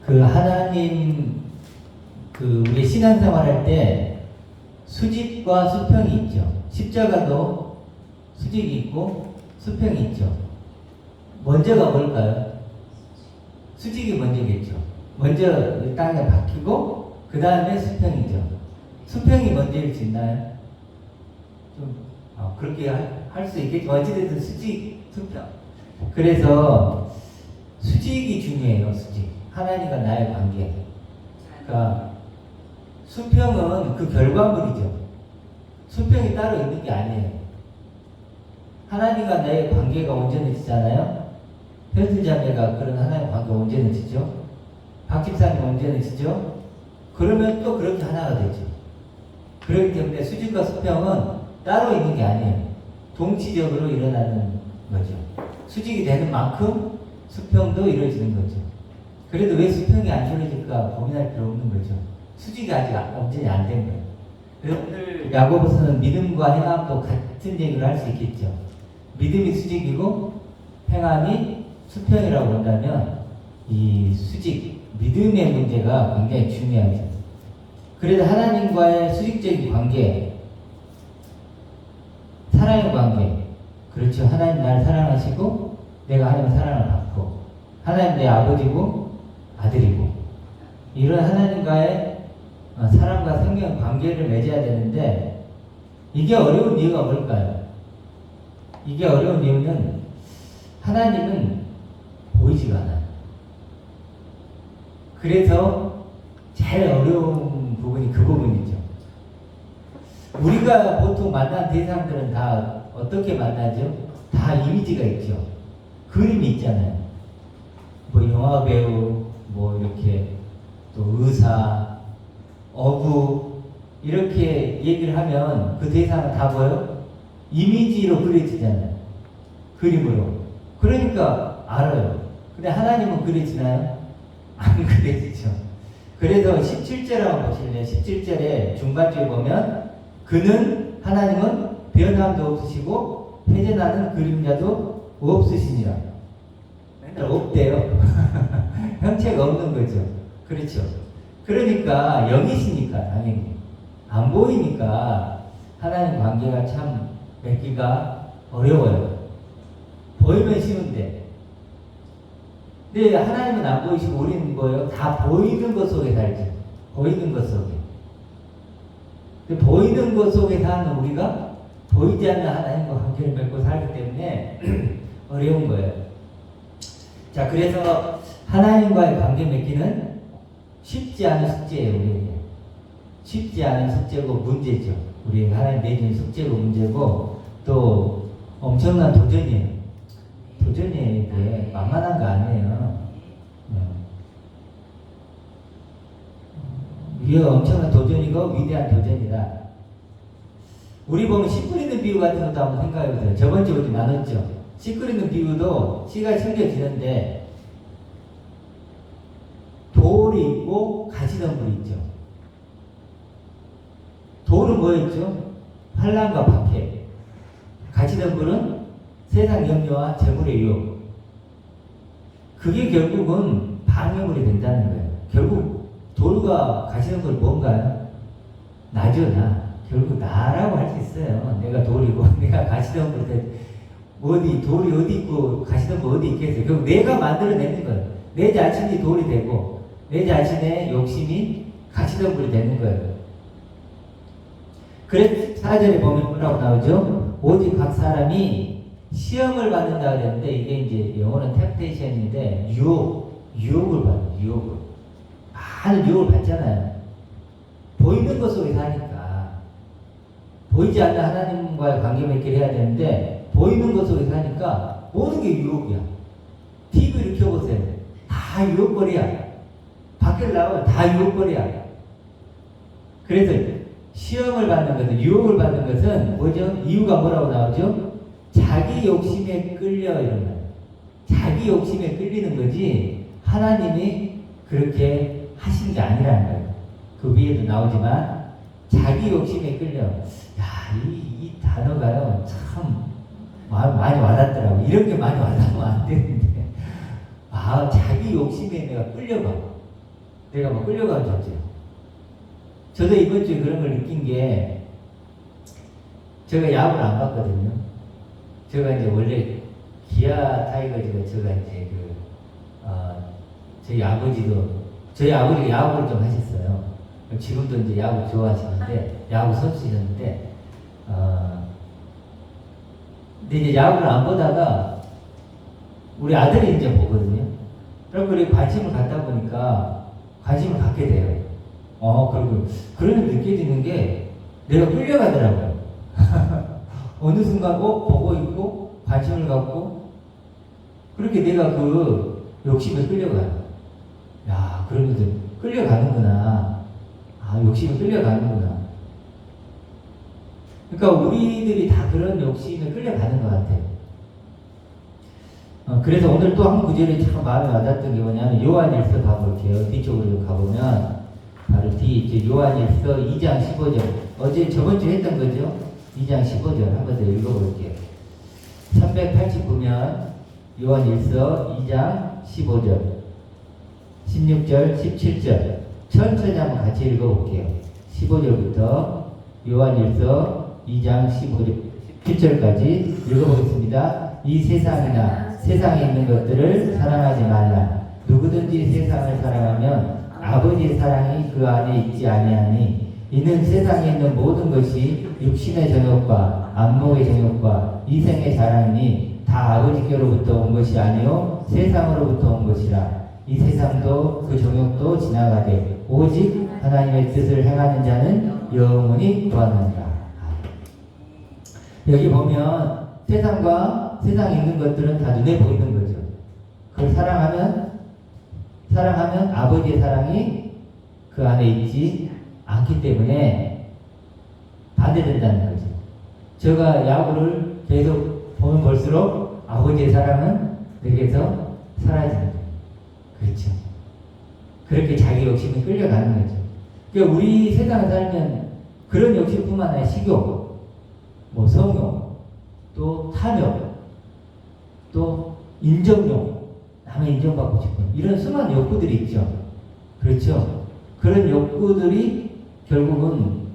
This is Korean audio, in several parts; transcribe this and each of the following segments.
그 하나님 우리 신앙생활 할 때 수직과 수평이 있죠. 십자가도 수직이 있고 수평이 있죠. 먼저가 뭘까요? 수직이 먼저겠죠. 먼저 땅에 박히고 그 다음에 수평이죠. 수평이 먼저일 수 있나요? 좀 그렇게 할 수 있겠죠. 어찌됐든 수직, 수평. 그래서 수직이 중요해요. 수직. 하나님과 나의 관계. 그러니까 수평은 그 결과물이죠. 수평이 따로 있는 게 아니에요. 하나님과 나의 관계가 온전해지잖아요. 현수자매가 그런 하나님의 관계가 온전해지죠. 박집사님 온전해지죠. 그러면 또 그렇게 하나가 되죠. 그렇기 때문에 수직과 수평은 따로 있는 게 아니에요. 동치적으로 일어나는 거죠. 수직이 되는 만큼 수평도 이루어지는 거죠. 그래도 왜 수평이 안 이루어질까 고민할 필요 없는 거죠. 수직이 아직 완전히 안 된 거예요. 그래서 오늘 야고보서는 믿음과 행함도 같은 얘기를 할 수 있겠죠. 믿음이 수직이고 행함이 수평이라고 한다면 이 수직, 믿음의 문제가 굉장히 중요하죠. 그래서 하나님과의 수직적인 관계, 사랑의 관계, 그렇죠. 하나님 나를 사랑하시고 내가 하나님의 사랑을 받고 하나님 내 아버지고 아들이고 이런 하나님과의 사랑과 생명 관계를 맺어야 되는데 이게 어려운 이유가 뭘까요? 이게 어려운 이유는 하나님은 보이지가 않아요. 그래서 제일 어려운 부분이 그 부분이죠. 우리가 보통 만난 대상들은 다 어떻게 만나죠? 다 이미지가 있죠. 그림이 있잖아요. 뭐 영화배우, 뭐 이렇게 또 의사, 어부 이렇게 얘기를 하면 그 대상은 다 뭐예요? 이미지로 그려지잖아요. 그림으로. 그러니까 알아요. 근데 하나님은 그려지나요? 안 그려지죠. 그래서 17절을 보실래요? 17절에 중간쪽에 보면 그는 하나님은 변함도 없으시고 회전하는 그림자도 없으시니라. 맨날 없대요. 형체가 없는 거죠. 그렇죠. 그러니까 영이시니까 당연히 안 보이니까 하나님 관계가 참 맺기가 어려워요. 보이면 쉬운데. 근데 하나님은 안 보이시고 우리는 뭐예요? 다 보이는 것 속에 살죠. 보이는 것 속에. 근데 보이는 것 속에 사는 우리가 보이지 않는 하나님과 관계를 맺고 살기 때문에 어려운 거예요. 자, 그래서 하나님과의 관계 맺기는 쉽지 않은 숙제예요, 우리에게. 쉽지 않은 숙제고 문제죠. 우리 하나님 내준 숙제고 문제고 또 엄청난 도전이에요. 도전이에요. 이게 만만한 거 아니에요. 이게 엄청난 도전이고 위대한 도전이다. 우리 보면 씨 뿌리는 비유 같은 것도 한번 생각해보세요. 저번 주에 우리 나눴죠. 씨 뿌리는 비유도 씨가 챙겨지는데 돌이 있고 가시덤불이 있죠. 돌은 뭐였죠? 환난과 박해. 가시덤불은 세상 염려와 재물의 유혹. 그게 결국은 방해물이 된다는 거예요. 결국 돌과 가시덤불 뭔가요? 나죠, 나. 결국 나라고 할 수 있어요. 내가 돌이고 내가 가시덤불 어디 돌이 어디 있고 가시덤불 어디 있겠어요. 결국 내가 만들어내는 거예요. 내 자신이 돌이 되고 내 자신의 욕심이 가시덤불이 되는 거예요. 그래서 4절에 보면 뭐라고 나오죠? 오직 각 사람이 시험을 받는다 그랬는데 이게 이제 영어는 템테이션인데 유혹을 받아요. 유혹을. 많은 유혹을 받잖아요. 보이는 것 속에 사니까. 보이지 않는 하나님과의 관계 맺기를 해야 되는데 보이는 것 속에 사니까 모든 게 유혹이야. TV를 켜보세요. 다 유혹거리야. 밖에 나가면 다 유혹거리야. 그래서 시험을 받는 것은, 유혹을 받는 것은 뭐죠? 이유가 뭐라고 나오죠? 자기 욕심에 끌려 이런 거예요. 자기 욕심에 끌리는 거지 하나님이 그렇게 하신 게 아니라는 거예요. 그 위에도 나오지만 자기 욕심에 끌려. 야, 이 단어가요 참 많이 와닿더라고. 이런 게 많이 와닿으면 안 되는데 자기 욕심에 내가 끌려가. 내가 막 끌려가는 존재. 저도 이번 주에 그런 걸 느낀 게, 제가 야구를 안 봤거든요. 제가 이제 원래 기아 타이거즈가 제가 이제 저희 아버지가 야구를 좀 하셨어요. 지금도 이제 야구 좋아하시는데, 야구 선수셨는데, 근데 이제 야구를 안 보다가 우리 아들이 이제 보거든요. 그럼 그래 관심을 갖다 보니까 관심을 갖게 돼요. 그리고 그러면 느껴지는 게 내가 끌려가더라고요. 어느 순간 보고 있고 관심을 갖고 그렇게 내가 그 욕심에 끌려가요. 야, 그러면서 끌려가는구나. 욕심에 끌려가는구나. 그러니까 우리들이 다 그런 욕심에 끌려가는 것 같아요. 그래서 오늘 또 한 구절이 참 마음에 와닿았던 게 뭐냐면 요한일서 가볼게요. 뒤쪽으로 가보면 바로 이제 요한일서 2장 15절. 저번 주에 했던 거죠. 2장 15절 한번 더 읽어볼게요. 389면 요한일서 2장 15절 16절 17절 천천히 한번 같이 읽어볼게요. 15절부터 요한일서 2장 15절 17절까지 읽어보겠습니다. 이 세상에 있는 것들을 사랑하지 말라. 누구든지 세상을 사랑하면 아버지의 사랑이 그 안에 있지 아니하니 이는 세상에 있는 모든 것이 육신의 정욕과 안목의 정욕과 이생의 자랑이니 다 아버지께로부터 온 것이 아니요 세상으로부터 온 것이라. 이 세상도 그 정욕도 지나가되 오직 하나님의 뜻을 행하는 자는 영원히 구하느니라. 여기 보면 세상에 있는 것들은 다 눈에 보이는 거죠. 그걸 사랑하면 아버지의 사랑이 그 안에 있지 않기 때문에 반대된다는 거죠. 제가 야구를 계속 보면 볼수록 아버지의 사랑은 내게서 사라지는 거예요. 그렇죠. 그렇게 자기 욕심이 끌려가는 거죠. 그러니까 우리 세상에 살면 그런 욕심뿐만 아니라 식욕, 성욕, 또 탐욕, 또 인정욕, 남의 인정받고 싶은 이런 수많은 욕구들이 있죠. 그렇죠. 그런 욕구들이 결국은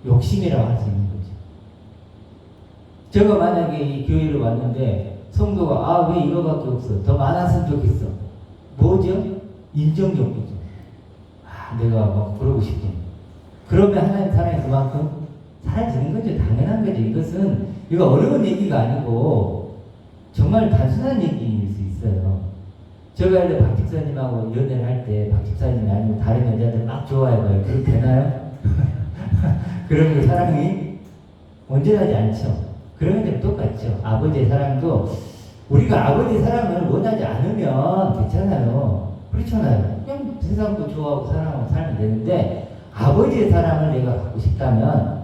욕심이라고 할 수 있는 거죠. 제가 만약에 이 교회를 왔는데 성도가 왜 이거밖에 없어? 더 많았으면 좋겠어. 뭐죠? 인정욕구죠. 내가 막 그러고 싶긴. 그러면 하나님 사랑이 그만큼 사라지는 거죠. 당연한 거죠. 이거 어려운 얘기가 아니고 정말 단순한 얘기일 수 있어요. 제가 예를 박 집사님하고 연애를 할 때 박 집사님이 아니고 다른 여자들 막 좋아해봐요. 그렇게 되나요? 그러면 사랑이 온전하지 않죠. 그런 게 똑같죠. 아버지의 사랑도 우리가 아버지의 사랑을 원하지 않으면 괜찮아요. 그렇잖아요. 그냥 세상도 좋아하고 사랑하고 살면 되는데 아버지의 사랑을 내가 갖고 싶다면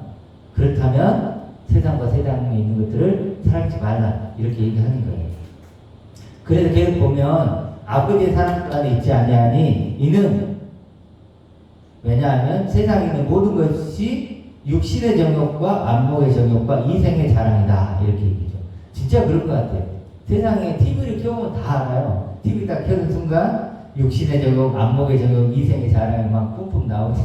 그렇다면 세상과 세상에 있는 것들을 사랑하지 말라 이렇게 얘기하는 거예요. 그래서 계속 보면 아버지의 사랑 안에 있지 아니하니 이는 왜냐하면 세상에 있는 모든 것이 육신의 정욕과 안목의 정욕과 이생의 자랑이다 이렇게 얘기죠. 진짜 그럴 것 같아요. 세상에 TV를 켜보면 다 알아요. TV 딱 켜는 순간 육신의 정욕, 안목의 정욕, 이생의 자랑이 막 뿜뿜 나오죠.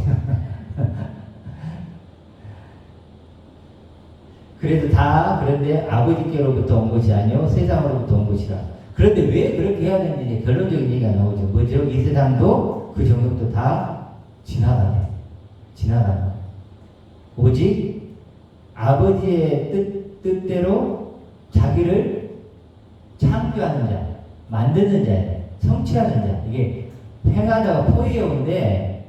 그런데 아버지께로부터 온 것이 아니요 세상으로부터 온 것이라. 그런데 왜 그렇게 해야 되는지 이제 결론적인 얘기가 나오죠. 뭐죠? 이 세상도 그 정욕도 다 지나가네. 오직 아버지의 뜻대로 자기를 창조하는 자, 만드는 자, 성취하는 자. 이게 행하다가 포이어인데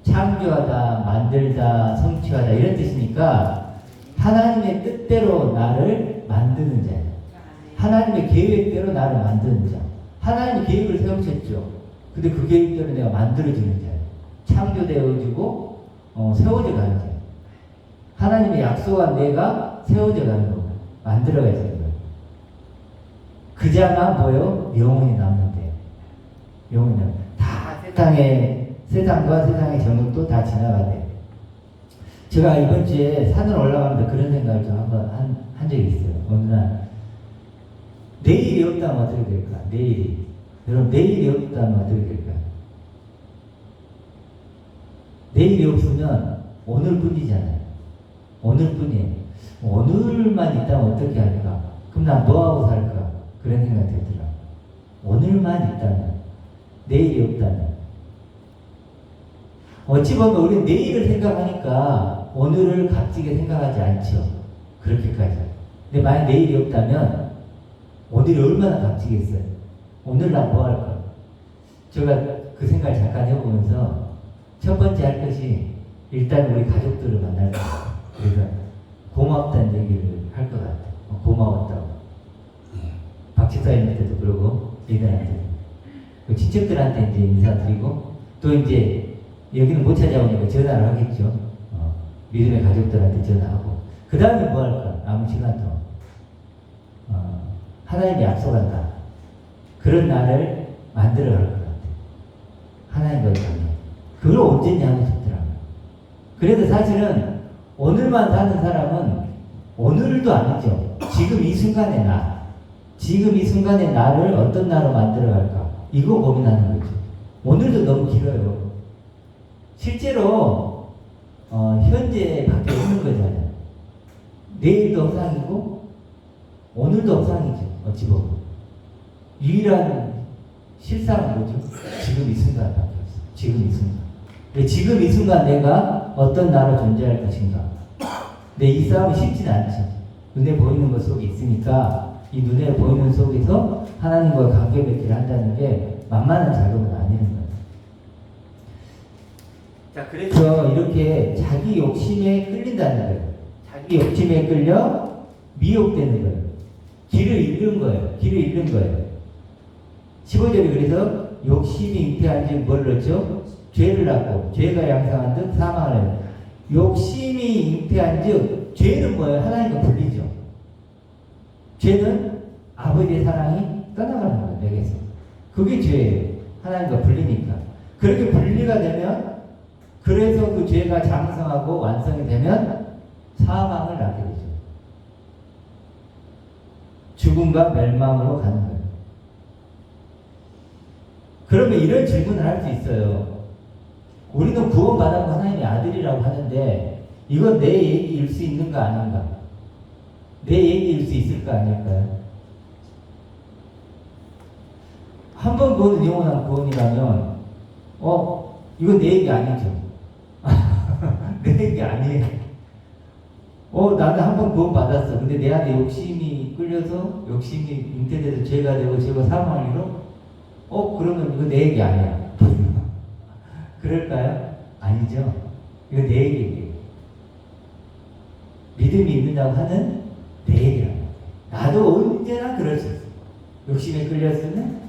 창조하다, 만들다, 성취하다 이런 뜻이니까 하나님의 뜻대로 나를 만드는 자예요. 하나님의 계획대로 나를 만드는 자. 하나님의 계획을 세우셨죠. 근데 그 계획대로 내가 만들어지는 자예요. 창조되어지고 세워져 가는 자예요. 하나님의 약속한 내가 세워져 가는 거고 만들어가야 되는 거예요. 그 자만 뭐요? 영원히 남는데요. 영원히 남는. 다 세상과 세상의 정욕도 다 지나가대요. 제가 이번 주에 산을 올라가면서 그런 생각을 좀 한번 한 적이 있어요. 어느 날 내일이 없다면 어떻게 될까? 여러분 내일이 없다면 어떻게 될까요? 내일이 없으면 오늘뿐이잖아요. 오늘뿐이에요. 오늘만 있다면 어떻게 할까? 그럼 난 뭐하고 살까? 그런 생각이 들더라고요. 오늘만 있다면, 내일이 없다면. 어찌 보면 우리는 내일을 생각하니까 오늘을 값지게 생각하지 않죠. 그렇게까지. 근데 만약 내일이 없다면 오늘이 얼마나 값지겠어요? 오늘 난 뭐 할까? 제가 그 생각을 잠깐 해보면서 첫 번째 할 것이 일단 우리 가족들을 만날 거예요. 그래서 고맙다는 얘기를 할 것 같아요. 고마웠다고. 박 집사님한테도 그러고 얘들한테 친척들한테 이제 인사드리고 또 이제 여기는 못 찾아오니까 전화를 하겠죠. 믿음의 가족들한테 전화하고 그 다음에 뭐 할까? 남은 시간 동안 하나님이 약속한다. 그런 날을 만들어 갈 것 같아요. 하나님과 관계. 그걸 언제냐 하고 싶더라고요. 그래도 사실은 오늘만 사는 사람은 오늘도 아니죠. 지금 이 순간의 나. 지금 이 순간의 나를 어떤 나로 만들어 갈까? 이거 고민하는 거죠. 오늘도 너무 길어요. 실제로 현재 밖에 없는 거잖아요. 내일도 허상이고 오늘도 허상이죠. 어찌 보면 유일한 실상은 뭐죠? 지금 이 순간밖에 없어요. 지금 이 순간. 지금 이 순간 내가 어떤 나로 존재할 것인가. 근데 이 싸움이 쉽지는 않죠. 눈에 보이는 것 속에 있으니까 이 눈에 보이는 속에서 하나님과 관계 맺기를 한다는 게 만만한 작업은 아니는 거예요. 자, 그래서 이렇게 자기 욕심에 끌린다는 거예요. 자기 욕심에 끌려 미혹되는 거예요. 길을 잃는 거예요. 길을 잃는 거예요. 15절이 그래서 욕심이 잉태한 즉 뭘 넣죠? 죄를 낳고 죄가 양상한 듯 사망을 해요. 욕심이 잉태한 즉 죄는 뭐예요? 하나님과 분리죠. 죄는 아버지의 사랑이 떠나가는 거예요. 내게서. 그게 죄예요. 하나님과 분리니까. 그렇게 분리가 되면 그래서 그 죄가 장성하고 완성이 되면 사망을 낳게 되죠. 죽음과 멸망으로 가는 거예요. 그러면 이런 질문을 할 수 있어요. 우리는 구원받았고 하나님의 아들이라고 하는데 이건 내 얘기일 수 있는가 아닌가? 내 얘기일 수 있을까 아닐까요? 한 번 보는 영원한 구원이라면 이건 내 얘기 아니죠. 내 얘기 아니에요. 나는 한 번 구원 받았어. 근데 내 안에 욕심이 끌려서 욕심이 잉태돼서 죄가 되고 죄가 사망을 이뤄? 그러면 이거 내 얘기 아니야. 그럴까요? 아니죠. 이거 내 얘기예요. 믿음이 있느냐고 하는 내 얘기라고. 나도 언제나 그럴 수 있어. 욕심에 끌렸으면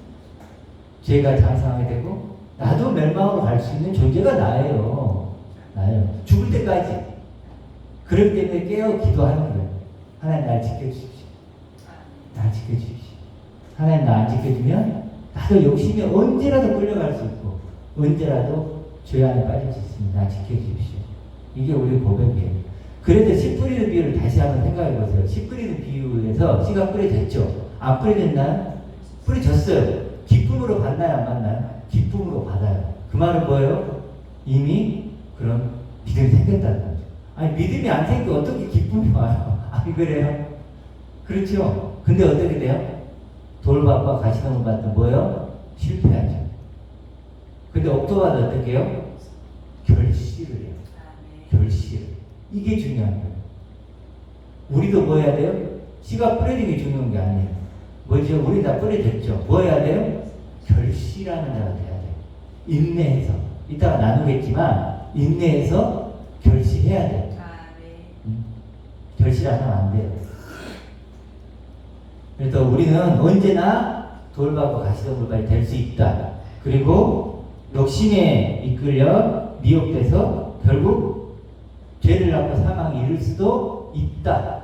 죄가 장성하게 되고 나도 멸망으로 갈 수 있는 존재가 나예요. 죽을 때까지. 그렇기 때문에 깨어 기도하는 거예요. 하나님 날 지켜주십시오. 날 지켜주십시오. 하나님 나 안 지켜주면 나도 욕심에 언제라도 끌려갈 수 있고 언제라도 죄 안에 빠질 수 있습니다. 나 지켜주십시오. 이게 우리 고백이에요. 그래서 씨 뿌리는 비유를 다시 한번 생각해 보세요. 씨 뿌리는 비유에서 씨가 뿌려졌죠. 안 뿌려졌나요? 뿌려졌어요. 기쁨으로 받나요? 안 받나요? 기쁨으로 받아요. 그 말은 뭐예요? 이미 그런 믿음이 생겼다는 거죠. 아니 믿음이 안 생기고 어떻게 기쁨이 와요? 아니 그래요? 그렇죠? 근데 어떻게 돼요? 돌밭과 가시덤불 밭은 뭐예요? 실패하죠. 근데 옥토밭은 어떻게 해요? 결실을 해요. 결실. 이게 중요한 거예요. 우리도 뭐 해야 돼요? 씨가 뿌려진 게 중요한 게 아니에요. 뭐죠? 우리 다 뿌려졌죠. 뭐 해야 돼요? 결실하는 자가 돼야 돼요. 인내해서. 이따가 나누겠지만 인내해서 결실해야 돼요. 결실 안 하면 안 돼요. 그래서 우리는 언제나 돌밭과 가시덤불밭이 될 수 있다. 그리고 욕심에 이끌려 미혹돼서 결국 죄를 낳고 사망에 이를 수도 있다.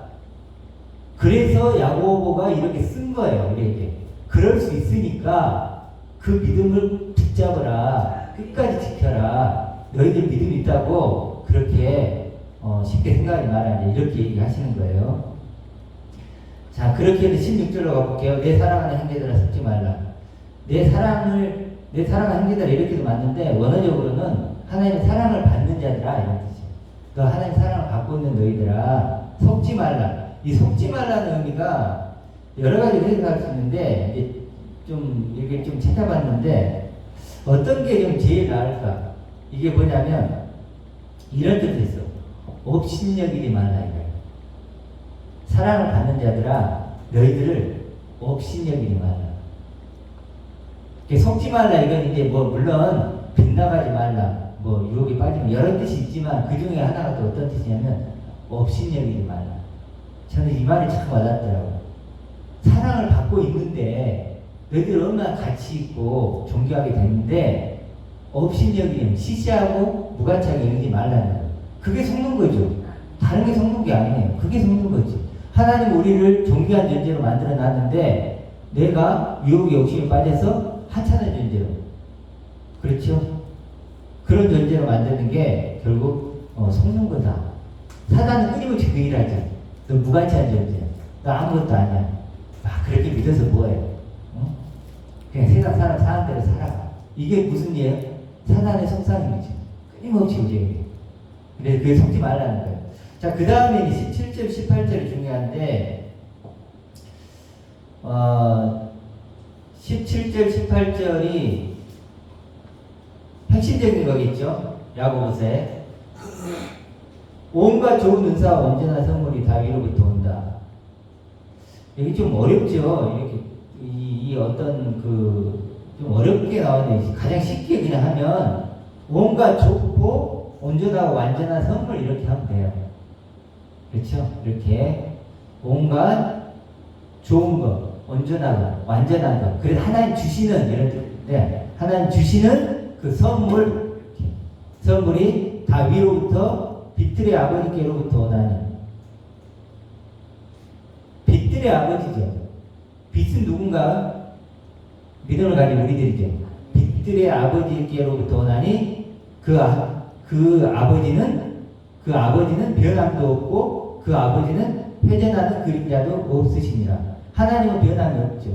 그래서 야고보가 이렇게 쓴 거예요. 우리에게. 그럴 수 있으니까 그 믿음을 붙잡으라. 끝까지 지켜라. 너희들 믿음 있다고 그렇게 쉽게 생각하지 마라. 이렇게 얘기하시는 거예요. 자, 그렇게 해서 16절로 가볼게요. 내 사랑하는 형제들아 섞지 말라. 내 사랑하는 형제들아 이렇게도 맞는데 원어적으로는 하나님의 사랑을 받는 자들아 이런 뜻이에요. 너 하나님 사랑을 받고 있는 너희들아 속지 말라. 이 속지 말라는 의미가 여러 가지 해석할 수 있는데 이제 좀 이렇게 좀 찾아봤는데 어떤 게 좀 제일 나을까? 이게 뭐냐면 이런 뜻도 있어. 업신여기지 말라 이거예요. 사랑을 받는 자들아 너희들을 업신여기지 말라. 속지 말라 이건 이제 뭐 물론 빗나가지 말라 뭐 유혹에 빠지면 여러 뜻이 있지만 그 중에 하나가 또 어떤 뜻이냐면 업신여기지 말라. 저는 이 말이 참 와닿더라고요. 사랑을 받고 있는데 너희들 얼마나 가치 있고 존귀하게 됐는데 업신여기면 시시하고 무가치하게 여기지 말라는 거예요. 그게 속는 거죠. 다른 게 속는 게 아니에요. 그게 속는 거지. 하나님 우리를 존귀한 존재로 만들어 놨는데 내가 유혹의 욕심에 빠져서 하찮은 존재로, 그렇죠? 그런 존재로 만드는 게 결국 속는 거다. 사단은 끊임없이 그 일을 하죠. 너 무가치한 존재야. 너 아무것도 아니야. 그렇게 믿어서 뭐해요? 그냥 세상 사람 사는 대로 살아가. 이게 무슨 예요? 사단의 속상임이죠. 끊임없이 우리에게. 그래서 그게 속지 말라는 거예요. 자, 그 다음에 17절, 18절이 중요한데, 17절, 18절이 핵심적인 거겠죠? 야고보서에. 온갖 좋은 은사와 온전한 선물이 다 위로부터 온다. 여기 좀 어렵죠? 이렇게, 이 어떤 좀 어렵게 나오는데, 가장 쉽게 그냥 하면, 온갖 좋고 온전하고 완전한 선물 이렇게 하면 돼요. 그렇죠? 이렇게 온갖 좋은 거, 온전하고 완전한 거. 그래서 하나님 주시는 이런 뜻인데 하나님 주시는 그 선물이 다 위로부터 빛들의 아버지께로부터 오나니. 빛들의 아버지죠. 빛은 누군가? 믿음을 가진 우리들이죠. 빛들의 아버지께로부터 오나니 그 아버지는 변함도 없고 그 아버지는 회전하는 그림자도 없으시니라. 하나님은 변함이 없죠.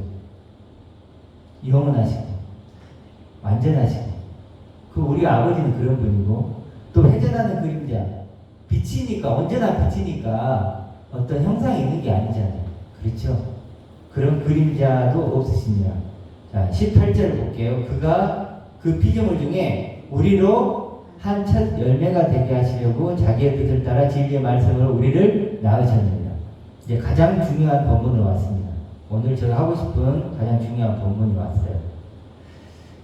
영원하시고 완전하시고 우리 아버지는 그런 분이고 또 회전하는 그림자 빛이니까 언제나 빛이니까 어떤 형상이 있는 게 아니잖아요. 그렇죠? 그런 그림자도 없으시니라. 자 18절을 볼게요. 그가 그 피조물 중에 우리로 한 첫 열매가 되게 하시려고 자기의 뜻을 따라 진리의 말씀으로 우리를 낳으셨느니라. 이제 가장 중요한 본문으로 왔습니다. 오늘 제가 하고 싶은 가장 중요한 본문이 왔어요.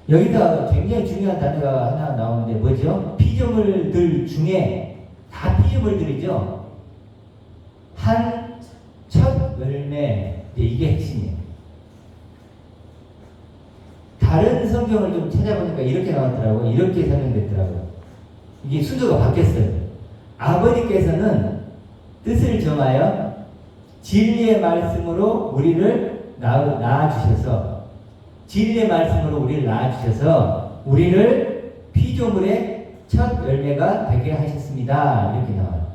여기다 굉장히 중요한 단어가 하나 나오는데 뭐죠? 피조물들 중에 다 피조물들이죠. 한 첫 열매. 이게 핵심이에요. 다른 성경을 좀 찾아보니까 이렇게 나왔더라고요. 이렇게 설명됐더라고요. 이게 순서가 바뀌었어요. 아버지께서는 뜻을 정하여 진리의 말씀으로 우리를 낳아주셔서 진리의 말씀으로 우리를 낳아주셔서 우리를 피조물의 첫 열매가 되게 하셨습니다. 이렇게 나와요.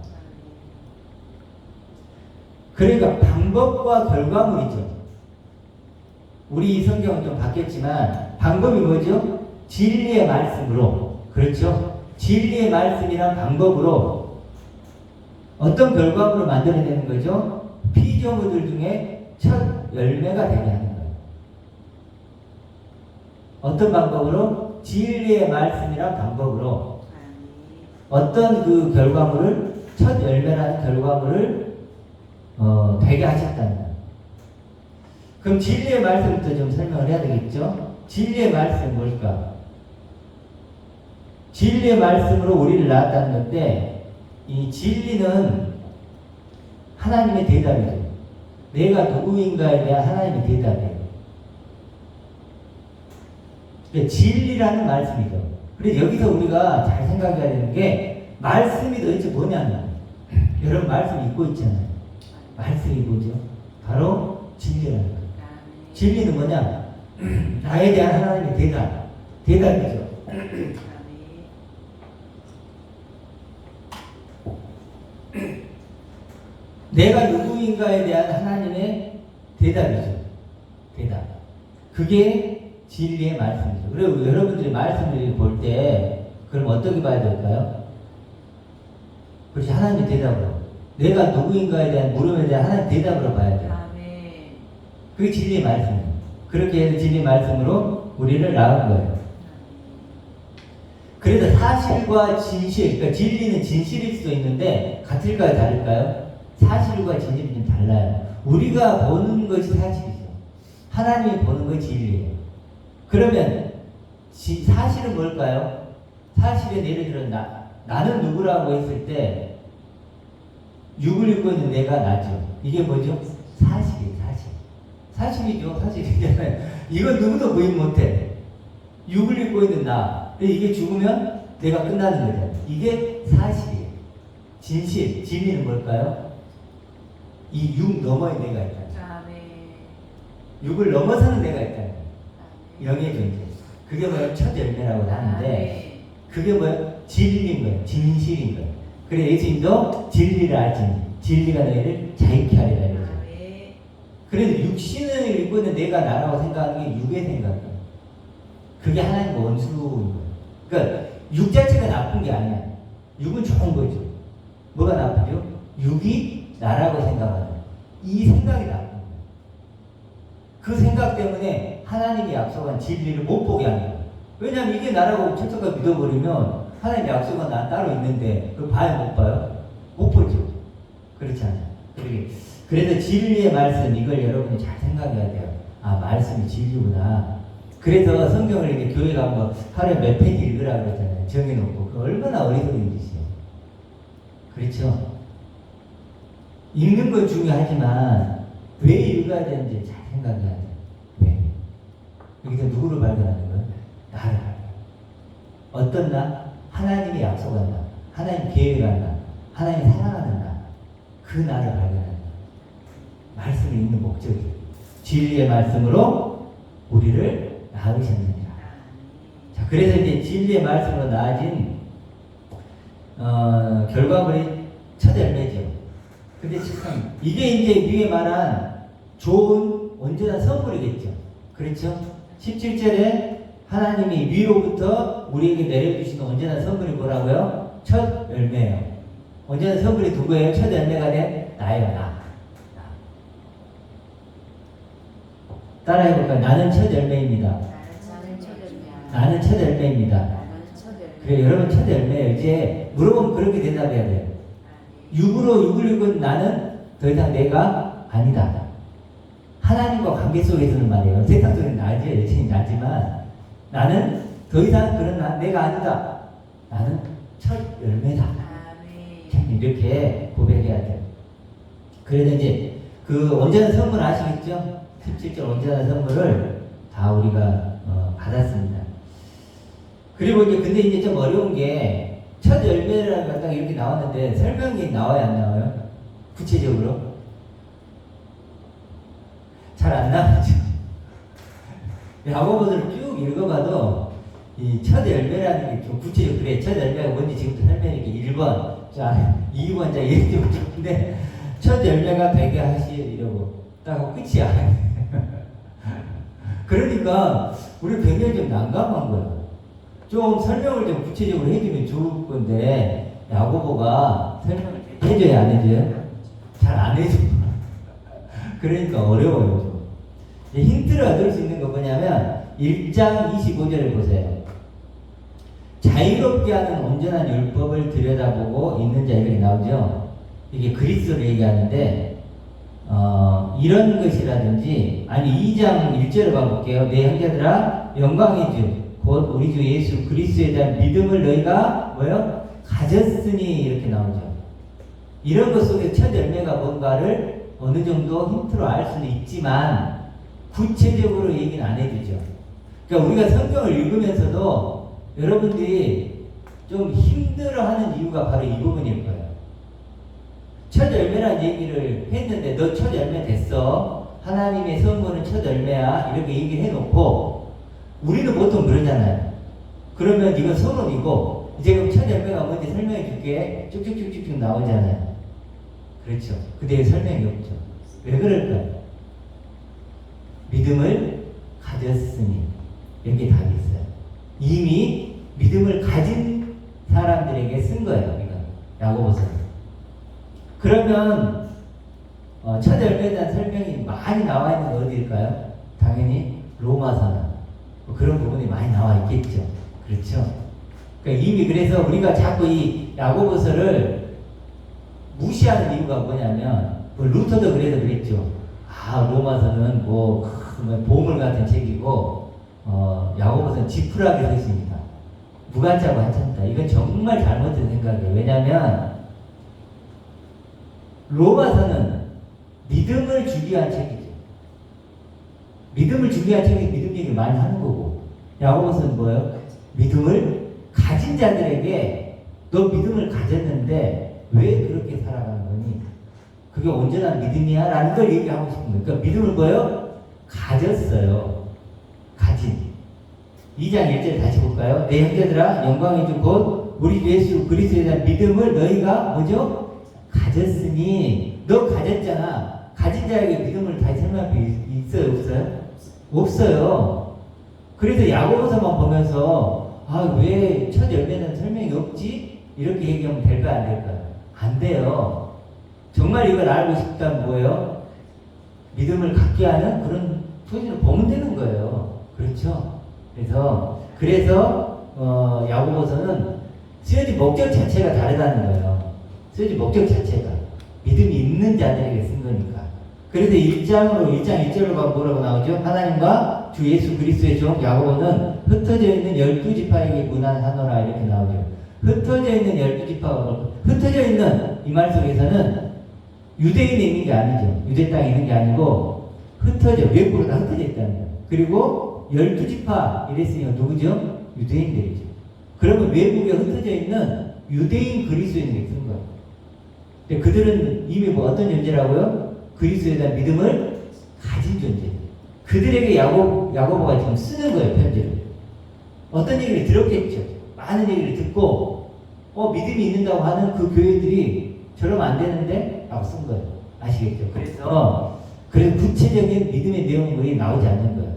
그러니까 방법과 결과물이죠. 우리 이 성경은 좀 바뀌었지만 방법이 뭐죠? 진리의 말씀으로. 그렇죠? 진리의 말씀이란 방법으로 어떤 결과물을 만들어내는 거죠? 피조물들 중에 첫 열매가 되게 하는 거예요. 어떤 방법으로? 진리의 말씀이란 방법으로 어떤 그 결과물을 첫 열매라는 결과물을 되게 하셨다는 거예요. 그럼 진리의 말씀부터 좀 설명을 해야 되겠죠? 진리의 말씀 뭘까? 진리의 말씀으로 우리를 낳았다는 건데 이 진리는 하나님의 대답이죠. 내가 누구인가에 대한 하나님의 대답이에요. 그러니까 진리라는 말씀이죠. 그래서 여기서 우리가 잘 생각해야 되는 게 말씀이 도대체 뭐냐면 여러분 말씀 읽고 있잖아요. 말씀이 뭐죠? 바로 진리라는 거예요. 진리는 뭐냐? 나에 대한 하나님의 대답이죠. 내가 누구인가에 대한 하나님의 대답이죠. 대답. 그게 진리의 말씀이죠. 그리고 여러분들이 말씀을 볼 때 그럼 어떻게 봐야 될까요? 그렇지, 하나님이 대답으로. 내가 누구인가에 대한 물음에 대한 하나님 대답으로 봐야 돼. 아멘. 그게 진리의 말씀이에요. 그렇게 해서 진리의 말씀으로 우리를 낳은 거예요. 그래서 사실과 진실, 그러니까 진리는 진실일 수도 있는데 같을까요, 다를까요? 사실과 진실이 좀 달라요. 우리가 보는 것이 사실이죠. 하나님이 보는 것이 진리예요. 그러면 사실은 뭘까요? 사실은 예를 들어 나는 누구라고 했을 때 육을 입고 있는 내가 나죠. 이게 뭐죠? 사실이에요. 사실이죠. 사실이잖아요. 이건 누구도 부인 못해. 육을 입고 있는 나. 이게 죽으면 내가 끝나는 거잖아요. 이게 사실이에요. 진실, 진리는 뭘까요? 이 육 너머에 내가 있다. 육을 넘어서는 내가 있다. 영의 존재. 그게 뭐예요? 첫 열매라고 하는데 그게 뭐예요? 진리인 거예요. 진실인 거예요. 그래 예수님도 진리를 알지. 진리가 너희를 자유케 하리라 이러죠. 그래서 육신을 입고 있는 내가 나라고 생각하는 게 육의 생각이에요. 그게 하나님과 원수인 거예요. 그러니까 육 자체가 나쁜 게 아니야. 육은 좋은 거죠. 뭐가 나쁘죠? 육이 나라고 생각하는 이 생각이 나쁜 거예요. 그 생각 때문에 하나님이 약속한 진리를 못 보게 하는 거예요. 왜냐하면 이게 나라고 철저하게 믿어버리면 하나님 약속은 나 따로 있는데 그걸 봐야 못 봐요? 못 보죠. 그렇지 않아요. 그래서 진리의 말씀 이걸 여러분이 잘 생각해야 돼요. 아, 말씀이 진리구나. 그래서 성경을 이렇게 교회 가면 하루에 몇 페이지 읽으라고 그러잖아요. 정해놓고. 그 얼마나 어리석은 짓이에요. 그렇죠? 읽는 건 중요하지만 왜 읽어야 되는지 잘 생각해야 돼요. 왜? 여기서 누구를 발견하는 거예요? 나를 발견. 어떤 나? 하나님이 약속한 나. 하나님 계획한 나. 하나님 사랑하는 나. 그 나를 발견하는 나. 말씀이 있는 목적이 진리의 말씀으로 우리를 낳으셨느니라. 자, 그래서 이제 진리의 말씀으로 낳아진 결과물이 첫 열매죠. 근데 참 이게 이제 위에 말한 좋은 온전한 선물이겠죠. 그렇죠? 17절에 하나님이 위로부터 우리에게 내려주시는 온전한 선물이 뭐라고요? 첫 열매예요. 온전한 선물이 누구예요? 첫 열매가 된 나예요. 나. 따라해볼까요? 나는 첫 열매입니다. 나는 첫 열매입니다. 그래, 여러분 첫 열매예요. 이제 물어보면 그렇게 대답해야 돼요. 육을 입은 나는 더 이상 내가 아니다. 하나님과 관계 속에서는 말이에요. 세상 속에는 나지, 여전히 나지만 나는 더 이상 그런 내가 아니다. 나는 첫 열매다. 이렇게 고백해야 돼요. 그래서 이제 그 온전한 선물 아시겠죠? 17절 온전한 선물을 다 우리가 받았습니다. 그리고 이제 근데 이제 좀 어려운 게 첫 열매라는 거 딱 이렇게 나왔는데 설명이 나와요, 안 나와요? 구체적으로? 잘 안 나오죠. 야고보서를 쭉 읽어봐도 이 첫 열매라는 게 좀 구체적으로 그래. 첫 열매가 뭔지 지금부터 설명할게. 1번, 자 2번, 자 이렇게 좀 좋은데 첫 열매가 되게 하시 이러고 딱 하고 끝이야. 그러니까 우리 굉장히 좀 난감한 거야. 좀 설명을 좀 구체적으로 해주면 좋을 건데 야고보가 설명을 해줘야 안 해줘요? 잘 안 해줘. 그러니까 어려워요 좀. 힌트를 얻을 수 있는 거 뭐냐면 1장 25절을 보세요. 자유롭게 하는 온전한 율법을 들여다보고 있는 자 이렇게 나오죠. 이게 그리스도를 얘기하는데 이런 것이라든지 아니 2장 1절을 봐볼게요. 내 형제들아 영광의 주 곧 우리 주 예수 그리스도에 대한 믿음을 너희가 뭐요? 가졌으니 이렇게 나오죠. 이런 것 속에 첫 열매가 뭔가를 어느 정도 힌트로 알 수는 있지만 구체적으로 얘기는 안 해주죠. 그러니까 우리가 성경을 읽으면서도 여러분들이 좀 힘들어하는 이유가 바로 이 부분일 거예요. 첫 열매라는 얘기를 했는데 너 첫 열매 됐어. 하나님의 선물은 첫 열매야. 이렇게 얘기를 해놓고 우리는 보통 그러잖아요. 그러면 이건 선언이고 이제 그럼 첫 열매가 뭔지 설명해 줄게. 쭉쭉쭉쭉 나오잖아요. 그렇죠. 근데 설명이 없죠. 왜 그럴까요? 믿음을 가졌으니 여기 답이 있어요. 이미 믿음을 가진 사람들에게 쓴 거예요. 우리가 야고보서. 그러면 첫 열매에 대한 설명이 많이 나와 있는 게 어디일까요? 당연히 로마서나 뭐 그런 부분이 많이 나와 있겠죠. 그렇죠? 그러니까 이미 그래서 우리가 자꾸 이 야고보서를 무시하는 이유가 뭐냐면 뭐 루터도 그래서 그랬죠. 로마서는 뭐 보물 같은 책이고 야고보서는 지푸라기 서 있습니다. 무관자고 하찮다. 이건 정말 잘못된 생각이에요. 왜냐하면 로마서는 믿음을 주기 위한 책이죠. 믿음을 주기 위한 책이 믿음 얘기를 많이 하는 거고, 야고보서는 뭐예요? 믿음을 가진 자들에게 너 믿음을 가졌는데 왜 그렇게 살아가는 거니? 그게 온전한 믿음이야? 라는 걸 얘기하고 싶은 거예요. 그러니까 믿음을 뭐예요? 가졌어요. 가진. 2장 1절 다시 볼까요? 내 형제들아 영광이 주 곧 우리 주 예수 그리스도에 대한 믿음을 너희가 뭐죠? 가졌으니. 너 가졌잖아. 가진 자에게 믿음을 다시 설명할 수 있어요? 없어요? 없어요. 그래서 야고보서만 보면서 왜 첫 열매는 설명이 없지? 이렇게 얘기하면 될까요? 안 될까요? 안 돼요. 정말 이걸 알고 싶다면 뭐예요? 믿음을 갖게 하는 그런 소리를 보면 되는 거예요. 그렇죠? 그래서 야고보서는 쓰여진 목적 자체가 다르다는 거예요. 쓰여진 목적 자체가 믿음이 있는 자들에게 쓴 거니까. 그래서 1장 1절로 가면 뭐라고 나오죠? 하나님과 주 예수 그리스도의 종 야고보는 흩어져 있는 12지파에게 문안하노라 이렇게 나오죠. 흩어져 있는 12지파가 흩어져 있는 이 말 속에서는 유대인에 있는 게 아니죠. 유대 땅에 있는 게 아니고 흩어져 외부로 다 흩어져 있다는 거예요. 그리고 12지파 이랬으니까 누구죠? 유대인들이죠. 그러면 외국에 흩어져 있는 유대인 그리스도인에게 쓴 거예요. 근데 그들은 이미 뭐 어떤 존재라고요? 그리스도에 대한 믿음을 가진 존재. 그들에게 야고보가 지금 쓰는 거예요, 편지를. 어떤 얘기를 들었겠죠. 많은 얘기를 듣고 믿음이 있는다고 하는 그 교회들이 저러면 안 되는데 라고 쓴 거예요. 아시겠죠? 그래서 구체적인 믿음의 내용물이 나오지 않는 거예요.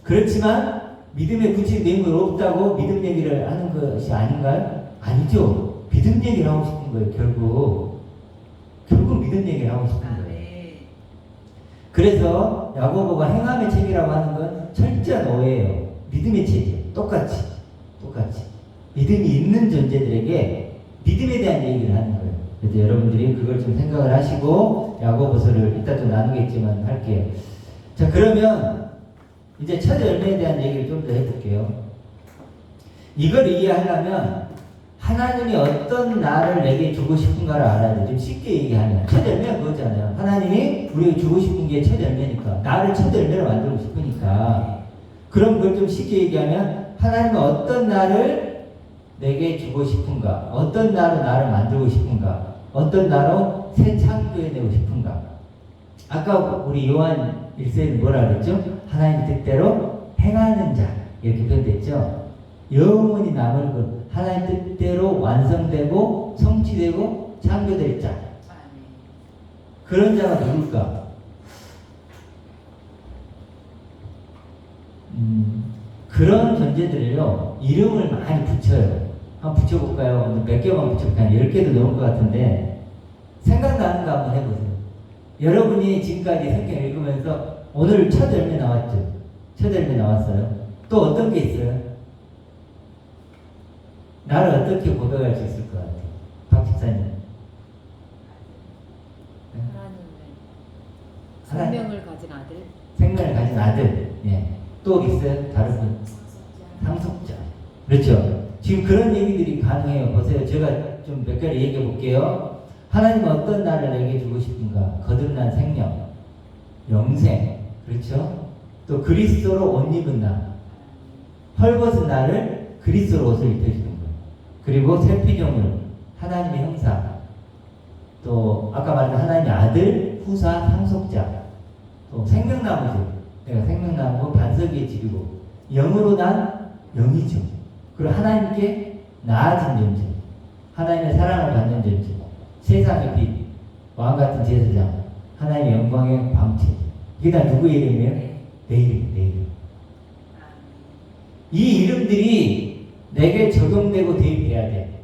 그렇지만 믿음의 구체적인 내용물이 없다고 믿음 얘기를 하는 것이 아닌가요? 아니죠. 믿음 얘기를 하고 싶은 거예요. 결국 믿음 얘기를 하고 싶은 거예요. 그래서 야고보가 행함의 책이라고 하는 건 철저한 오해예요. 믿음의 책이에요. 똑같이. 믿음이 있는 존재들에게 믿음에 대한 얘기를 하는 거예요. 그래서 여러분들이 그걸 좀 생각을 하시고 야고보서를 이따 또 나누겠지만 할게요. 자, 그러면 이제 첫 열매에 대한 얘기를 좀 더 해볼게요. 이걸 이해하려면 하나님이 어떤 나를 내게 주고 싶은가를 알아야 돼요. 좀 쉽게 얘기하면 첫 열매가 그거잖아요. 하나님이 우리에게 주고 싶은 게 첫 열매니까, 나를 첫 열매로 만들고 싶으니까. 그럼 그걸 좀 쉽게 얘기하면 하나님은 어떤 나를 내게 주고 싶은가, 어떤 나로 나를 만들고 싶은가, 어떤 나로 새 창조해내고 싶은가. 아까 우리 요한 1세는 뭐라 그랬죠? 하나님 뜻대로 행하는 자 이렇게 표현됐죠. 영원히 남을 것, 하나님 뜻대로 완성되고 성취되고 창조될 자. 그런 자가 누굴까? 그런 존재들을요 이름을 많이 붙여요. 한번 붙여볼까요? 몇 개만 붙여볼까요? 10개도 넘을 것 같은데 생각나는 거 한번 해보세요. 여러분이 지금까지 성경 읽으면서 오늘 첫 열매 나왔죠? 첫 열매 나왔어요. 또 어떤 게 있어요? 나를 어떻게 고백할 수 있을 것 같아요? 박 집사님. 생명을 가진 아들. 생명을 가진 아들. 예. 또 있어요? 다른 분? 상속자. 그렇죠. 지금 그런 얘기들이 가능해요. 보세요. 제가 좀 몇 개를 얘기해 볼게요. 하나님은 어떤 나를 내게 주고 싶은가? 거듭난 생명, 영생. 그렇죠? 또 그리스도로 옷 입은 나. 헐벗은 나를 그리스도로 옷을 입혀주는 거예요. 그리고 새 피조물, 하나님의 형상. 또 아까 말한 하나님의 아들, 후사, 상속자. 또 생명나무죠. 내가 생명나무고 반석 위에 지르고 영으로 난 영이죠. 그리고 하나님께 나아진 존재, 하나님의 사랑을 받는 존재, 세상의 빛, 왕같은 제사장, 하나님의 영광의 광채. 이게 다 누구의 이름이에요? 내 이름, 내 이름. 이 이름들이 내게 적용되고 대입돼야 돼.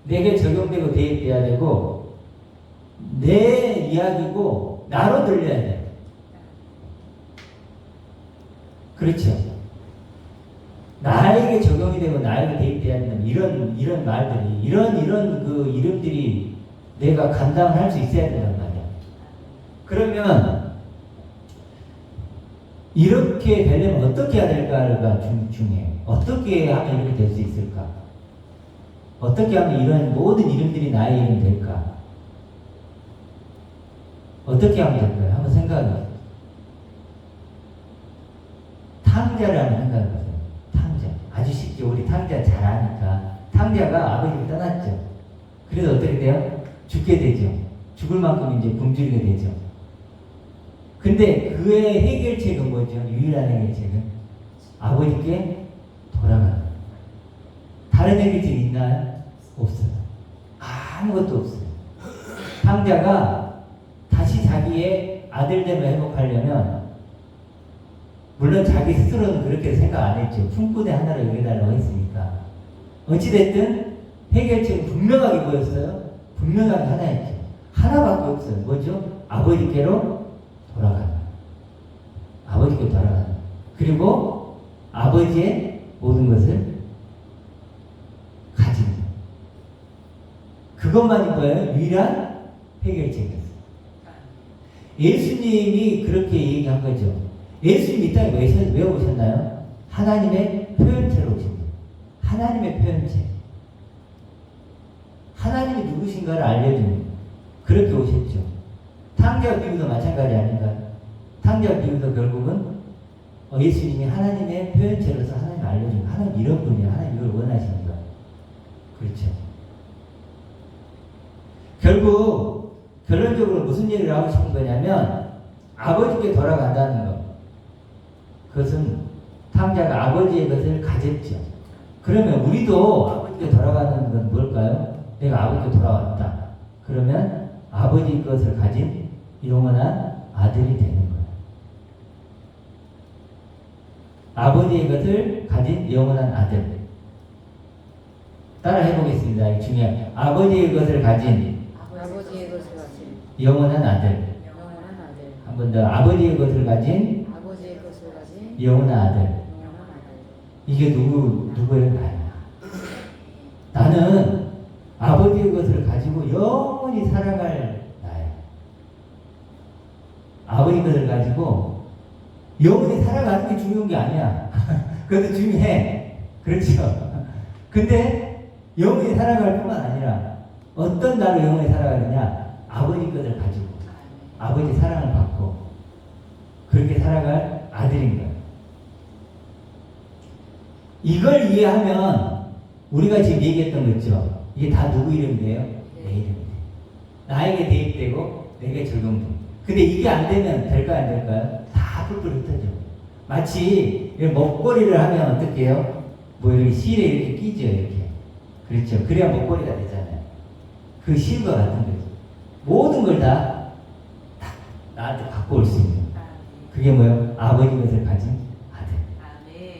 내게 적용되고 대입돼야 되고 내 이야기고 나로 들려야 돼. 그렇죠. 나에게 적용이 되고 나에게 대입돼야 된다면 이런 말들이 이런 그 이름들이 내가 감당할 수 있어야 된단 말이야. 그러면 이렇게 되려면 어떻게 해야 될까가 중요해. 어떻게 하면 이렇게 될 수 있을까? 어떻게 하면 이런 모든 이름들이 나의 이름이 될까? 어떻게 하면 될까요? 한번 생각해 보세요. 탕자를 한번 생각해 보세요. 탕자. 아주 쉽죠. 우리 탕자 잘 아니까. 탕자가 아버지를 떠났죠. 그래서 어떻게 돼요? 죽게 되죠. 죽을 만큼 이제 굶주리게 되죠. 근데 그의 해결책은 뭐죠? 유일한 해결책은 아버지께 돌아가는. 다른 해결책이 있나요? 없어요. 아무것도 없어요. 탕자가 다시 자기의 아들됨을 회복하려면 물론 자기 스스로는 그렇게 생각 안 했죠. 품꾼의 하나로 여겨달라고 했으니까. 어찌됐든 해결책은 분명하게 보였어요. 분명하게 하나였죠. 하나밖에 없어요. 뭐죠? 아버지께로 돌아가는. 아버지께로 돌아가는. 그리고 아버지의 모든 것을 가지는. 그것만이 뭐예요? 유일한 해결책이었어요. 예수님이 그렇게 얘기한 거죠. 예수님 이 땅에 왜 오셨나요? 하나님의 표현체로 오십니다. 하나님의 표현체. 하나님이 누구신가를 알려주는 그렇게 오셨죠. 탕자와 비유도 마찬가지 아닌가요? 탕자와 비유도 결국은 예수님이 하나님의 표현체로서 하나님을 알려주는 하나님 이런 분이야. 하나님 이걸 원하시는 거야. 그렇죠. 결국 결론적으로 무슨 얘기를 하고 싶은 거냐면 아버지께 돌아간다는 것. 그것은 탕자가 아버지의 것을 가졌죠. 그러면 우리도 아버지께 돌아가는 건 뭘까요? 내가 아버지께 돌아왔다. 그러면 아버지 것을 가진 영원한 아들이 되는 거예요. 아버지의 것을 가진 영원한 아들. 따라 해보겠습니다. 이 중요한 아버지의 것을 가진 아버지의 것을 가진 영원한 아들. 영원한 아들. 한 번 더 아버지의 것을 가진 아버지의 것을 가진 영원한 아들. 영원한 아들. 이게 누구의 나야? 나는 아버지의 것을 가지고 영원히 살아갈 나야. 아버지 것을 가지고 영원히 살아가는 게 중요한 게 아니야. 그것도 중요해. 그렇죠. 근데 영원히 살아갈 뿐만 아니라 어떤 나로 영원히 살아가느냐? 아버지 것을 가지고 아버지 사랑을 받고 그렇게 살아갈 아들인 거야. 이걸 이해하면 우리가 지금 얘기했던 거 있죠? 이게 다 누구 이름이에요? 내 이름이에요. 나에게 대입되고 내게 적용돼. 근데 이게 안 되면 될까요? 안 될까요? 다 뿔뿔 흩어져. 마치 이런 먹거리를 하면 어떻게 해요? 뭐 이렇게 실에 이렇게 끼죠. 이렇게. 그렇죠. 그래야 먹거리가 되잖아요. 그 실과 같은 거죠. 모든 걸 다 나한테 갖고 올 수 있는. 그게 뭐예요? 아버지 것을 가진 아들.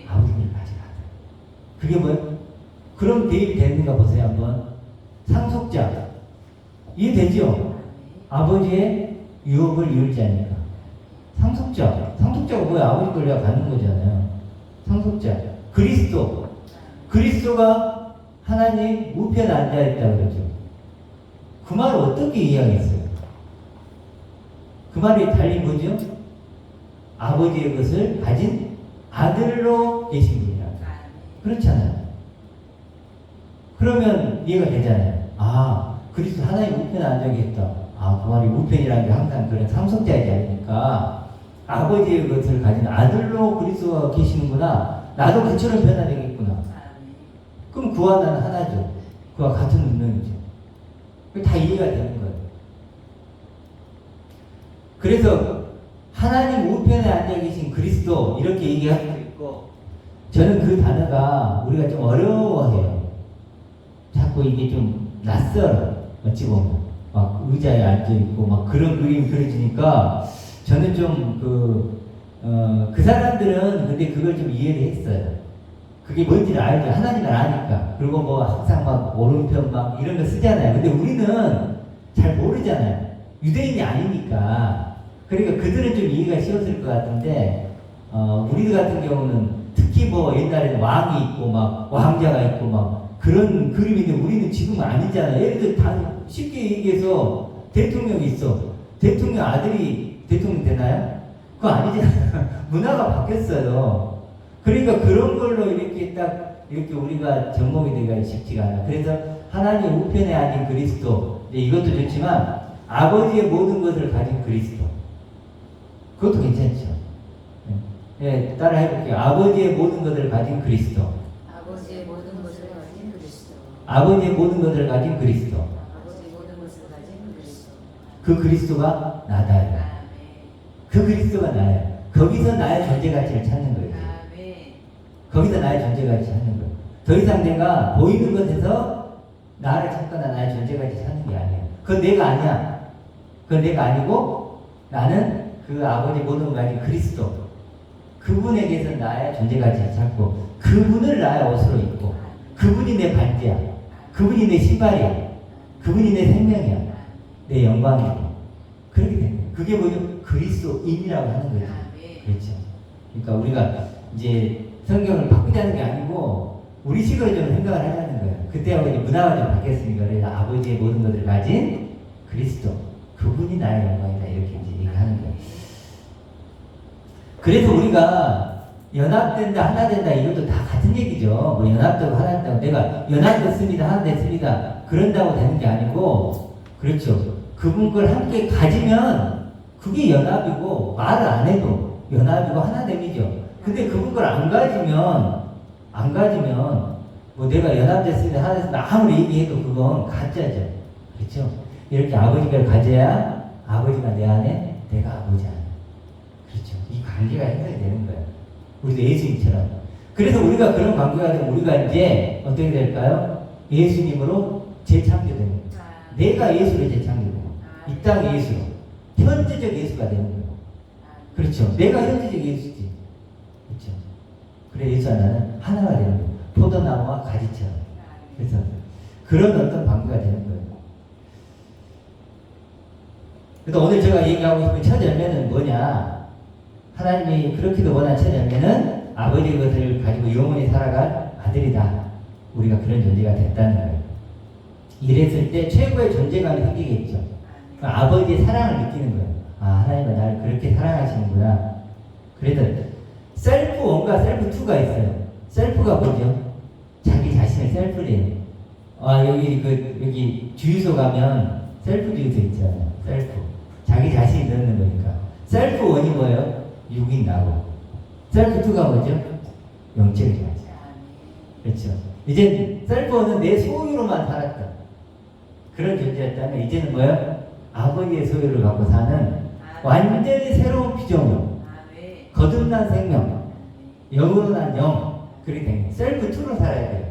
아버지 것을 가진 아들. 그게 뭐예요? 그럼 대입이 되는가 보세요 한번. 상속자. 이해되죠? 아버지의 유업을 이을 자니까. 상속자. 상속자가 뭐야? 아버지 걸 내가 갖는 거잖아요. 상속자. 그리스도. 그리스도가 하나님 우편에 앉아있다 그러죠. 그 말을 어떻게 이해하겠어요? 그 말이 달리 뭐죠? 아버지의 것을 가진 아들로 계신 분이라. 그렇잖아요. 그러면 이해가 되잖아요. 아, 그리스도 하나님 우편에 앉아 계셨다. 아, 그 말이 우편이라는 게 항상 그런 상속자이지 않으니까 아버지의 것을 가진 아들로 그리스도가 계시는구나. 나도 그처럼 변화되겠구나. 그럼 그와 나는 하나죠. 그와 같은 운명이죠. 다 이해가 되는 거예요. 그래서 하나님 우편에 앉아 계신 그리스도 이렇게 얘기할 수도 있고 저는 그 단어가 우리가 좀 어려워해요. 자꾸 이게 좀 낯설어. 어찌 보면 막 의자에 앉아 있고 막 그런 그림 그려지니까 저는 좀 그 사람들은 근데 그걸 좀 이해를 했어요. 그게 뭔지를 알죠. 하나님을 아니까. 그리고 뭐 항상 막 오른편 막 이런 거 쓰잖아요. 근데 우리는 잘 모르잖아요. 유대인이 아니니까. 그러니까 그들은 좀 이해가 쉬웠을 것 같은데, 우리들 같은 경우는 특히 뭐 옛날에는 왕이 있고 막 왕자가 있고 막 그런 그림인데 우리는 지금 아니잖아. 예를 들어 다 쉽게 얘기해서 대통령이 있어. 대통령 아들이 대통령 되나요? 그거 아니잖아. 문화가 바뀌었어요. 그러니까 그런 걸로 이렇게 딱 이렇게 우리가 접목이 되기가 쉽지가 않아. 그래서 하나님의 우편에 아닌 그리스도, 이것도 좋지만 아버지의 모든 것을 가진 그리스도, 그것도 괜찮죠. 네, 따라 해볼게요. 아버지의 모든 것을 가진 그리스도. 아버지의 모든 것을 가진 그리스도. 아버지의 모든 것을 가진 그리스도. 아버지의 모든 것을 가진 그리스도. 그 그리스도가 나다요. 그 그리스도가 나예요. 거기서 나의 존재 가치를 찾는 거예요. 거기서 나의 존재 가치 찾는 거예요. 더 이상 내가 보이는 것에서 나를 찾거나 나의 존재 가치 찾는 게 아니에요. 그건 내가 아니야. 그건 내가 아니고 나는 그 아버지 모든 걸 가진 그리스도. 그분에게서 나의 존재 가치를 찾고 그분을 나의 옷으로 입고 그분이 내 반지야. 그분이 내 신발이야. 그분이 내 생명이야. 내 영광이고. 그렇게 된 거예요. 그게 뭐죠? 그리스도인이라고 하는 거죠. 그렇죠. 그러니까 우리가 이제 성경을 바꾸자는 게 아니고 우리식으로 좀 생각을 하자는 거예요. 그때하고 이제 문화가 좀 바뀌었으니까. 그래서 아버지의 모든 것을 가진 그리스도, 그분이 나의 영광이다, 이렇게 이제 얘기하는 거예요. 그래서 우리가 연합된다, 하나 된다, 이것도 다 같은 얘기죠. 뭐 연합되고 하나 된다고 내가 연합됐습니다, 하나 됐습니다, 그런다고 되는 게 아니고, 그렇죠. 그분 걸 함께 가지면 그게 연합이고, 말을 안 해도 연합이고 하나됨이죠. 근데 그분 걸 안 가지면 뭐 내가 연합됐습니다, 하나 됐습니다, 아무리 얘기해도 그건 가짜죠. 그렇죠. 이렇게 아버지를 가져야 아버지가 내 안에, 내가 아버지 안에. 그렇죠. 이 관계가 형성이 되는 거예요. 우리도 예수님처럼. 그래서 우리가 그런 관계가 되면 우리가 이제 어떻게 될까요? 예수님으로 재창조되는 거예요. 내가 예수로 재창조되는 거예요. 이 땅 예수로. 현재적 예수가 되는 거예요. 그렇죠. 내가 현재적 예수지. 그렇죠. 그래 예수와 나는 하나가 되는 거예요. 포도나무와 가지처럼. 그래서 그런 어떤 관계가 되는 거예요. 그래서 오늘 제가 얘기하고 싶은 첫 열매는 뭐냐? 하나님이 그렇게도 원한 첫 열매는 아버지의 것을 가지고 영원히 살아갈 아들이다. 우리가 그런 존재가 됐다는 거예요. 이랬을 때 최고의 존재감이 생기겠죠. 그러니까 아버지의 사랑을 느끼는 거예요. 아, 하나님은 나를 그렇게 사랑하시는구나. 그래서 셀프 1과 셀프 2가 있어요. 셀프가 뭐죠? 자기 자신의 셀프래요. 여기 주유소 가면 셀프 주유소 있잖아요. 셀프. 자기 자신이 넣는 거니까. 셀프 1이 뭐예요? 육인 나고. 셀프 2가 뭐죠? 영적인 자체. 그렇죠. 이제 셀프 1은 내 소유로만 살았다. 그런 존재였다면 이제는 뭐예요? 아버지의 소유를 갖고 사는 완전히 새로운 피조물. 거듭난 생명. 영으로 난 영. 그렇게 된 거예요. 셀프 2로 살아야 돼요.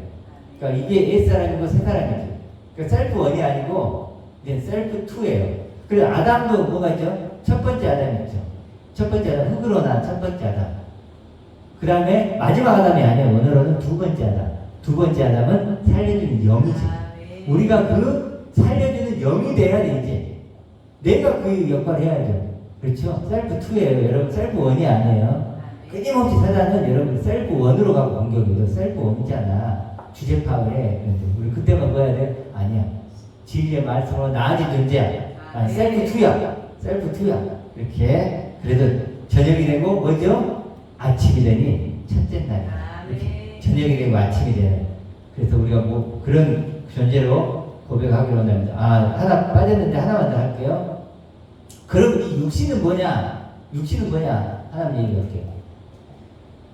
그러니까 이게 옛사람이고 새사람이죠. 그러니까 셀프 1이 아니고 이제 셀프 2예요. 그리고 아담도 뭐가 있죠? 첫 번째 아담이 있죠. 첫 번째 아담, 흙으로 난 첫 번째 아담. 그 다음에 마지막 아담이 아니에요. 오늘은 두 번째 아담. 두 번째 아담은 살려주는 영이죠. 우리가 그 살려주는 영이 돼야 돼, 이제. 내가 그 역할을 해야죠. 그렇죠? 셀프 2예요. 여러분, 셀프 1이 아니에요. 끊임없이 사단은 여러분 셀프 1으로 가고 공격이죠. 셀프 1이잖아. 주제 파악을 해. 우리 그때만 뭐 해야 돼? 아니야. 진리의 말씀으로 나아진 존재야. 셀프 2야. 셀프 2야. 이렇게. 그래서 저녁이 되고 뭐죠? 아침이 되니 첫째 날이야. 이렇게. 저녁이 되고 아침이 되는. 그래서 우리가 뭐 그런 존재로 고백하기로 합니다. 하나 빠졌는데 하나만 더 할게요. 그럼 이 육신은 뭐냐? 육신은 뭐냐? 하나만 얘기할게요.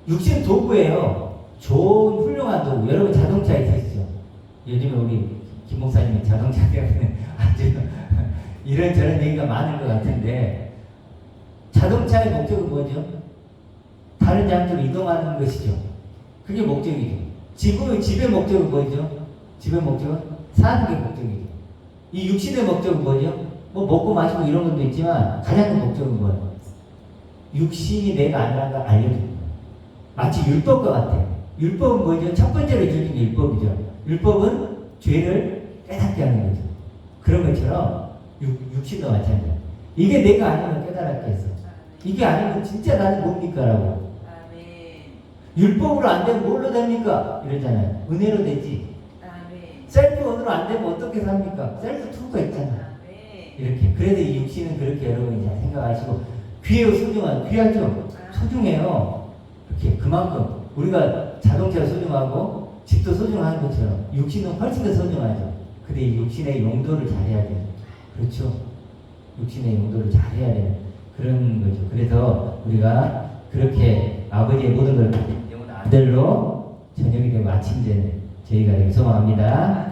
육신은 도구예요. 좋은 훌륭한 도구. 여러분 자동차 있으시죠? 요즘에 우리 김 목사님이 자동차 때문에 아주 이런저런 얘기가 많은 것 같은데, 자동차의 목적은 뭐죠? 다른 장소로 이동하는 것이죠. 그게 목적이죠. 집의 목적은 뭐죠? 집의 목적은 사는 게 목적이죠. 이 육신의 목적은 뭐죠? 뭐 먹고 마시고 이런 것도 있지만 가장 큰 목적은 뭐예요? 육신이 내가 아니라는 걸 알려주는 거예요. 마치 율법과 같아요. 율법은 뭐죠? 첫 번째로 주어진 게 율법이죠. 율법은 죄를 깨닫게 하는 거죠. 그런 것처럼 육신도 마찬가지예요. 이게 내가 아니면 깨달았게 해서. 이게 아니면 진짜 나는 뭡니까라고. 아멘. 율법으로 안 되면 뭘로 됩니까? 이러잖아요. 은혜로 되지. 아멘. 셀프 원으로 안 되면 어떻게 삽니까? 셀프 투가 있잖아. 아멘. 이렇게. 그래도 이 육신은 그렇게 여러분이 잘 생각하시고 귀해요, 소중한 귀하죠. 소중해요. 이렇게 그만큼 우리가 자동차 소중하고 집도 소중한 것처럼 육신은 훨씬 더 소중하죠. 근데 이 육신의 용도를 잘해야 돼요. 그렇죠. 육신의 용도를 잘해야 되는 그런 거죠. 그래서 우리가 그렇게 아버지의 모든 걸 영혼 아들로 저녁이 되고 아침 되는 저희가 되길 소망합니다.